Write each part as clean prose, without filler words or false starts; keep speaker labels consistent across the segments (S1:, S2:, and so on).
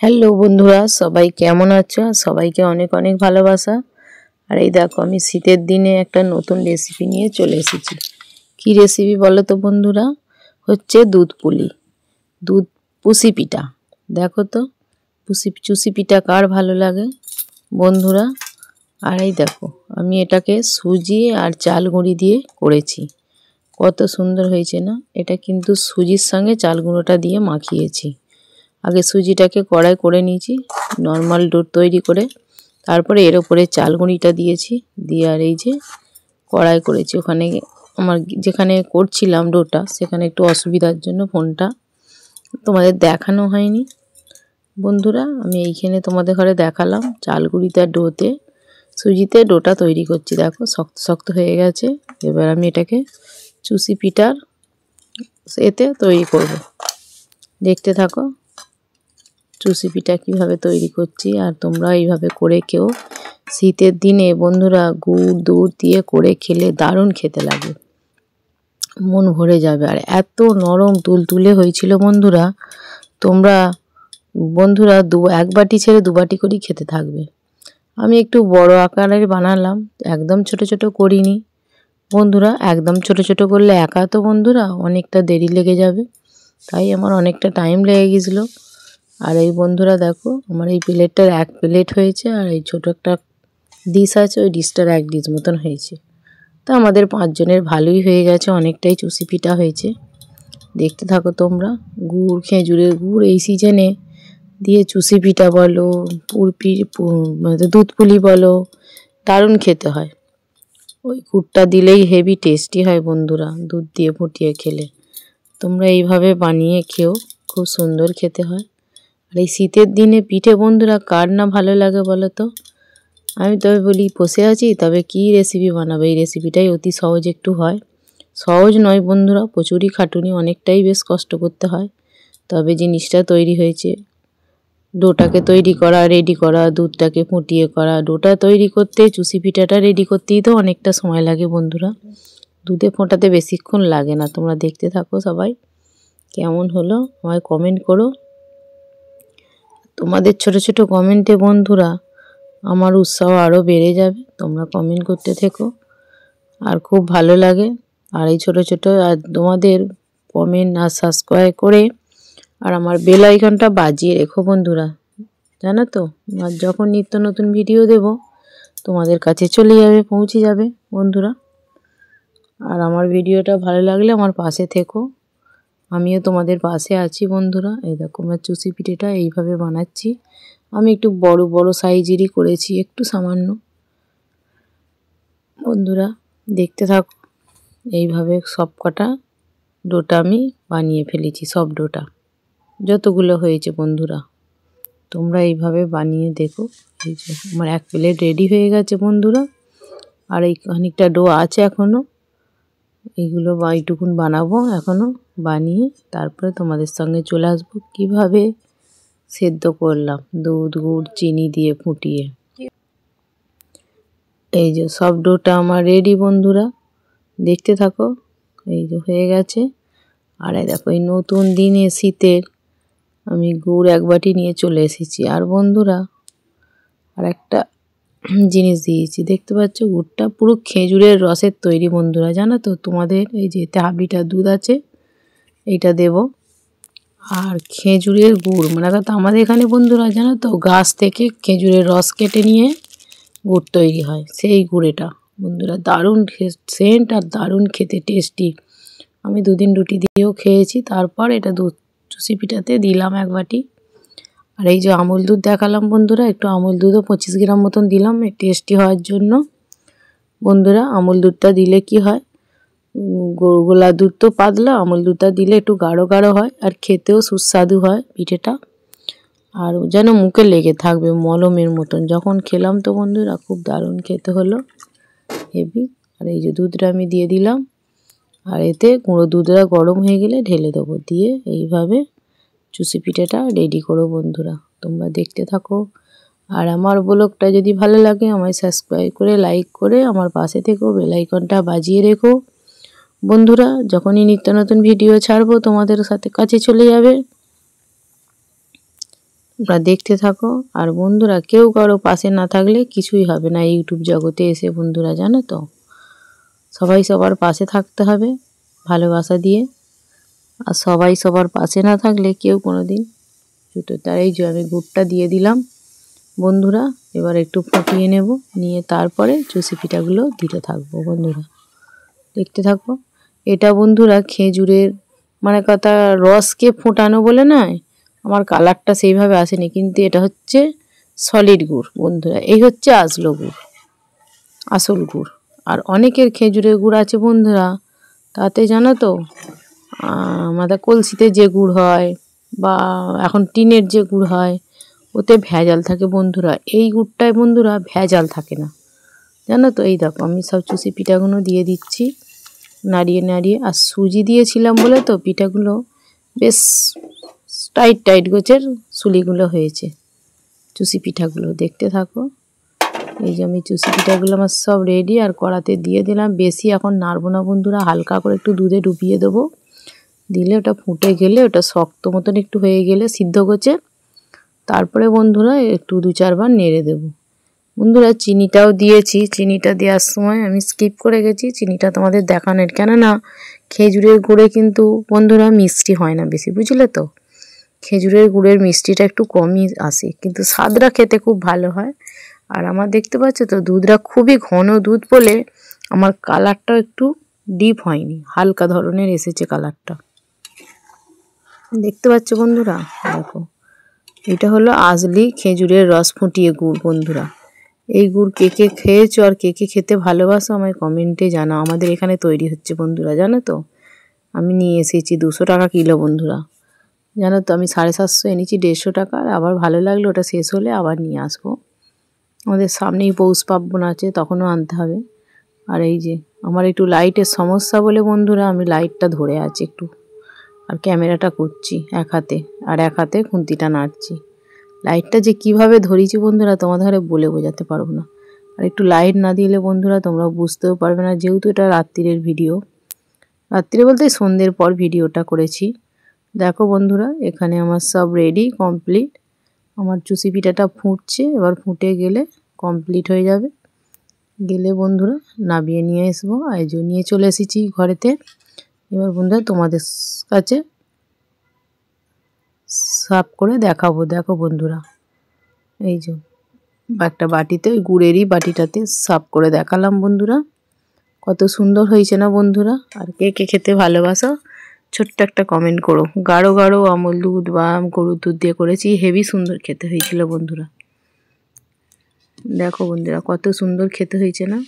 S1: Hello বন্ধুরা, সবাই কেমন আছো? সবাইকে অনেক অনেক ভালোবাসা। আর এই দেখো, আমি শীতের দিনে একটা নতুন রেসিপি নিয়ে চলে এসেছি। কি রেসিপি বলো তো বন্ধুরা? হচ্ছে দুধ পুলি পিঠা। দেখো তো, চুষি পিঠা কার ভালো লাগে বন্ধুরা? আর এই দেখো, আমি এটাকে সুজি আর চাল গুঁড়ি দিয়ে করেছি। কত সুন্দর হয়েছে না? এটা কিন্তু সুজির সঙ্গে চাল গুঁড়োটা দিয়ে মাখিয়েছি। আগে সুজিটাকে কড়াই করে নিয়েছি নর্মাল ডো তৈরি করে, তারপরে এর ওপরে চাল গুঁড়িটা দিয়েছি, দিয়ে আর এই যে কড়াই করেছি। ওখানে আমার যেখানে করছিলাম ডোটা, সেখানে একটু অসুবিধার জন্য ফোনটা তোমাদের দেখানো হয়নি বন্ধুরা। আমি এইখানে তোমাদের ঘরে দেখালাম চাল গুঁড়িতে ডোতে সুজিতে ডোটা তৈরি করছি। দেখো শক্ত শক্ত হয়ে গেছে। এবার আমি এটাকে চুষি পিঠার এতে তৈরি করব। দেখতে থাকো চুষি পিঠা কীভাবে তৈরি করছি, আর তোমরা এইভাবে করে কেউ শীতের দিনে বন্ধুরা গুড় দুধ দিয়ে করে খেলে দারুণ খেতে লাগে, মন ভরে যাবে। আর এত নরম তুলতুলে হয়েছিল বন্ধুরা, তোমরা বন্ধুরা এক বাটি ছেড়ে দু বাটি করেই খেতে থাকবে। আমি একটু বড় আকারের বানালাম, একদম ছোট ছোট করিনি বন্ধুরা। একদম ছোট ছোট করলে একা তো বন্ধুরা অনেকটা দেরি লেগে যাবে, তাই আমার অনেকটা টাইম লেগে গেছিলো। আর এই বন্ধুরা দেখো, আমার এই প্লেটটার এক প্লেট হয়েছে, আর এই ছোটো একটা ডিশ আছে, ওই ডিশটার এক ডিশ মতন হয়েছে। তা আমাদের 5 জনের ভালোই হয়ে গেছে, অনেকটাই চুষি পিঠা হয়েছে। দেখতে থাকো তোমরা। গুড়, খেজুরের গুড় এই সিজনে দিয়ে চুষি পিঠা বলো, দুধ পুলি বলো, দারুণ খেতে হয়। ওই গুড়টা দিলেই হেভি টেস্টি হয় বন্ধুরা, দুধ দিয়ে ফুটিয়ে খেলে। তোমরা এইভাবে বানিয়ে খেও, খুব সুন্দর খেতে হয়। আর এই শীতের দিনে পিঠে বন্ধুরা কার না ভালো লাগে বলো তো? আমি তবে বলি, বসে আছি তবে কি রেসিপি বানাবো? এই রেসিপিটাই অতি সহজ একটু হয়। সহজ নয় বন্ধুরা, প্রচুরই খাটুনি, অনেকটাই বেশ কষ্ট করতে হয়। তবে জিনিসটা তৈরি হয়েছে, ডোটাকে তৈরি করা, রেডি করা, দুধটাকে ফুটিয়ে করা, ডোটা তৈরি করতে চুষি পিঠাটা রেডি করতেই তো অনেকটা সময় লাগে বন্ধুরা। দুধে ফোটাতে বেশিক্ষণ লাগে না। তোমরা দেখতে থাকো সবাই, কেমন হলো আমায় কমেন্ট করো। তোমাদের ছোট ছোট কমেন্টে বন্ধুরা আমার উৎসাহ আরও বেড়ে যাবে। তোমরা কমেন্ট করতে থেকো, আর খুব ভালো লাগে। আর এই ছোট ছোট আর তোমাদের কমেন্ট আর সাবস্ক্রাইব করে আর আমার বেল আইকনটা বাজিয়ে রেখো বন্ধুরা, জানো তো? আর যখন নিত্য নতুন ভিডিও দেব তোমাদের কাছে চলে যাবে, পৌঁছে যাবে বন্ধুরা। আর আমার ভিডিওটা ভালো লাগলে আমার পাশে থেকো, আমিও তোমাদের পাশে আছি বন্ধুরা। এই দেখো, আমার চুষি পিঠেটা এইভাবে বানাচ্ছি। আমি একটু বড় বড় সাইজেরই করেছি, একটু সামান্য বন্ধুরা। দেখতে থাকো, এইভাবে সব কটা ডোটা আমি বানিয়ে ফেলেছি, সব ডোটা যতগুলো হয়েছে বন্ধুরা। তোমরা এইভাবে বানিয়ে দেখো। এই যে আমার এক প্লেট রেডি হয়ে গেছে বন্ধুরা, আর এই খানিকটা ডো আছে এখনও। এইগুলো এইটুকুন বানাবো এখনও, বানিয়ে তারপরে তোমাদের সঙ্গে চলে আসবো কীভাবে সেদ্ধ করলাম দুধ গুড় চিনি দিয়ে ফুটিয়ে। এই যে সব ডোটা আমার রেডি বন্ধুরা, দেখতে থাকো। এই যে হয়ে গেছে। আর এই দেখো, এই নতুন দিনে শীতের আমি গুড় এক বাটি নিয়ে চলে এসেছি। আর বন্ধুরা আর একটা জিনিস দিয়েছি, দেখতে পাচ্ছ, গুড়টা পুরো খেজুরের রসের তৈরি বন্ধুরা, জানো তো? তোমাদের এই যে 1 লিটার দুধ আছে, এইটা দেব। আর খেজুরের গুড় মানে আমাদের এখানে বন্ধুরা জানো তো, গাছ থেকে খেজুরের রস কেটে নিয়ে গুড় তৈরি হয়, সেই গুড়েটা বন্ধুরা দারুণ সেন্ট আর দারুণ খেতে টেস্টি। আমি 2 দিন রুটি দিয়েও খেয়েছি। তারপর এটা দুধ চুষি পিঠাতে দিলাম 1 বাটি। আর এই যে আমুল দুধ দেখালাম বন্ধুরা, একটু আমুল দুধও 25 গ্রাম মতন দিলাম টেস্টি হওয়ার জন্য বন্ধুরা। আমুল দুধটা দিলে কি হয়, গোলা দুধ তো পাতলা, আমুল দুধটা দিলে একটু গাঢ় গাঢ় হয়, আর খেতেও সুস্বাদু হয় পিঠেটা। আর যেন মুখে লেগে থাকবে মলমের মতন। যখন খেলাম তো বন্ধুরা খুব দারুণ খেতে হলো, হেভি। আর এই যে দুধটা আমি দিয়ে দিলাম, আর এতে গুঁড়ো দুধটা গরম হয়ে গেলে ঢেলে দেবো, দিয়ে এইভাবে চুষি পিঠাটা রেডি করো বন্ধুরা। তোমরা দেখতে থাকো। আর আমার ব্লগটা যদি ভালো লাগে আমায় সাবস্ক্রাইব করে লাইক করে আমার পাশে থেকো, বেল আইকনটা বাজিয়ে রেখো বন্ধুরা। যখনই নিত্য নতুন ভিডিও ছাড়বো তোমাদের সাথে কাছে চলে যাবে। তোমরা দেখতে থাকো। আর বন্ধুরা, কেউ কারো পাশে না থাকলে কিছুই হবে না ইউটিউব জগতে এসে বন্ধুরা, জানো তো। সবাই সবার পাশে থাকতে হবে ভালোবাসা দিয়ে। আর সবাই সবার পাশে না থাকলে কেউ কোনোদিন জুতো। তার এই যে আমি গুড়টা দিয়ে দিলাম বন্ধুরা। এবার একটু ফুটিয়ে নেব, নিয়ে তারপরে চুষি পিঠাগুলো দিতে থাকবো বন্ধুরা, দেখতে থাকো। এটা বন্ধুরা খেজুরের মানে কথা রসকে ফোটানো বলে নয়, আমার কালারটা সেইভাবে আসেনি, কিন্তু এটা হচ্ছে সলিড গুড় বন্ধুরা। এই হচ্ছে আসল গুড়, আসল গুড়। আর অনেকের খেজুরের গুড় আছে বন্ধুরা, তাতে জানো তো আমাদের কলসিতে যে গুড় হয় বা এখন টিনের যে গুড় হয়, ওতে ভেজাল থাকে বন্ধুরা। এই গুড়টায় বন্ধুরা ভেজাল থাকে না, জানো তো। এই দেখো আমি সব চুষি পিঠাগুলো দিয়ে দিচ্ছি নাড়িয়ে নাড়িয়ে। আর সুজি দিয়েছিলাম বলে তো পিঠাগুলো বেশ টাইট টাইট গোছের সুলিগুলো হয়েছে চুষি পিঠাগুলো, দেখতে থাকো। এই যে আমি চুষি পিঠাগুলো আমার সব রেডি, আর কড়াতে দিয়ে দিলাম। বেশি এখন নাড়বো না বন্ধুরা, হালকা করে একটু দুধে ডুবিয়ে দেবো, দিলে ওটা ফুটে গেলে ওটা শক্ত মতন একটু হয়ে গেলে সিদ্ধ গোছে, তারপরে বন্ধুরা একটু 2-4 বার নেড়ে দেবো বন্ধুরা। চিনিটাও দিয়েছি, চিনিটা দেওয়ার সময় আমি স্কিপ করে গেছি, চিনিটা তোমাদের দেখানোর। কেননা খেজুরের গুড়ে কিন্তু বন্ধুরা মিষ্টি হয় না বেশি, বুঝলে তো। খেজুরের গুড়ের মিষ্টিটা একটু কমই আসে, কিন্তু স্বাদটা খেতে খুব ভালো হয়। আর আমার দেখতে পাচ্ছ তো দুধটা খুবই ঘন দুধ বলে আমার কালারটাও একটু ডিপ হয়নি, হালকা ধরনের এসেছে কালারটা, দেখতে পাচ্ছ বন্ধুরা। দেখো এটা হলো আসলি খেজুরের রস ফুটিয়ে গুড় বন্ধুরা। এই গুড় কে কে খেয়েছো আর কে কে খেতে ভালোবাসো আমায় কমেন্টে জানাও। আমাদের এখানে তৈরি হচ্ছে বন্ধুরা, জানো তো। আমি নিয়ে এসেছি 200 টাকা কিলো বন্ধুরা, জানো তো। আমি 750 এনেছি 150 টাকার। আবার ভালো লাগলো, ওটা শেষ হলে আবার নিয়ে আসবো। আমাদের সামনেই পৌষ পার্বণ আছে, তখনও আনতে হবে। আর এই যে আমার একটু লাইটের সমস্যা বলে বন্ধুরা আমি লাইটটা ধরে আছি একটু, আর ক্যামেরাটা করছি এক হাতে, আর এক হাতে খুন্তিটা নাড়ছি। লাইটটা যে কিভাবে ধরেছি বন্ধুরা তোমাদের বলে বোঝাতে পারবো না। আর একটু লাইট না দিলে বন্ধুরা তোমরা বুঝতেও পারবে না, যেহেতু এটা রাত্রিরের ভিডিও। রাত্রিরে বলতে সন্ধ্যের পর ভিডিওটা করেছি। দেখো বন্ধুরা, এখানে আমার সব রেডি কমপ্লিট। আমার চুষি পিঠাটা ফুটছে, এবার ফুটে গেলে কমপ্লিট হয়ে যাবে। গেলে বন্ধুরা নামিয়ে নিয়ে আসবো। এই যে নিয়ে চলে এসেছি ঘরেতে। এবার বন্ধুরা তোমাদের কাছে সার্ভ করে দেখাবো। দেখো বন্ধুরা, এই যে একটা বাটিতে, ওই গুড়েরই বাটিটাতে সার্ভ করে দেখালাম বন্ধুরা। কত সুন্দর হয়েছে না বন্ধুরা। আর কে কে খেতে ভালোবাসো ছোট্ট একটা কমেন্ট করো। গাঢ় গাঢ় আমল দুধ বা গরুর দুধ দিয়ে করেছি, হেভি সুন্দর খেতে হয়েছিল বন্ধুরা। দেখো বন্ধুরা কত সুন্দর খেতে হয়েছে না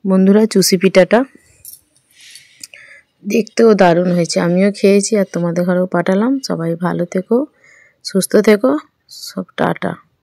S1: বন্ধুরা। চুষি পিঠাটা দেখতেও দারুণ হয়েছে, আমিও খেয়েছি আর তোমাদের ঘরেও পাঠালাম। সবাই ভালো থেকো, সুস্থ থেকো, সব টাটা।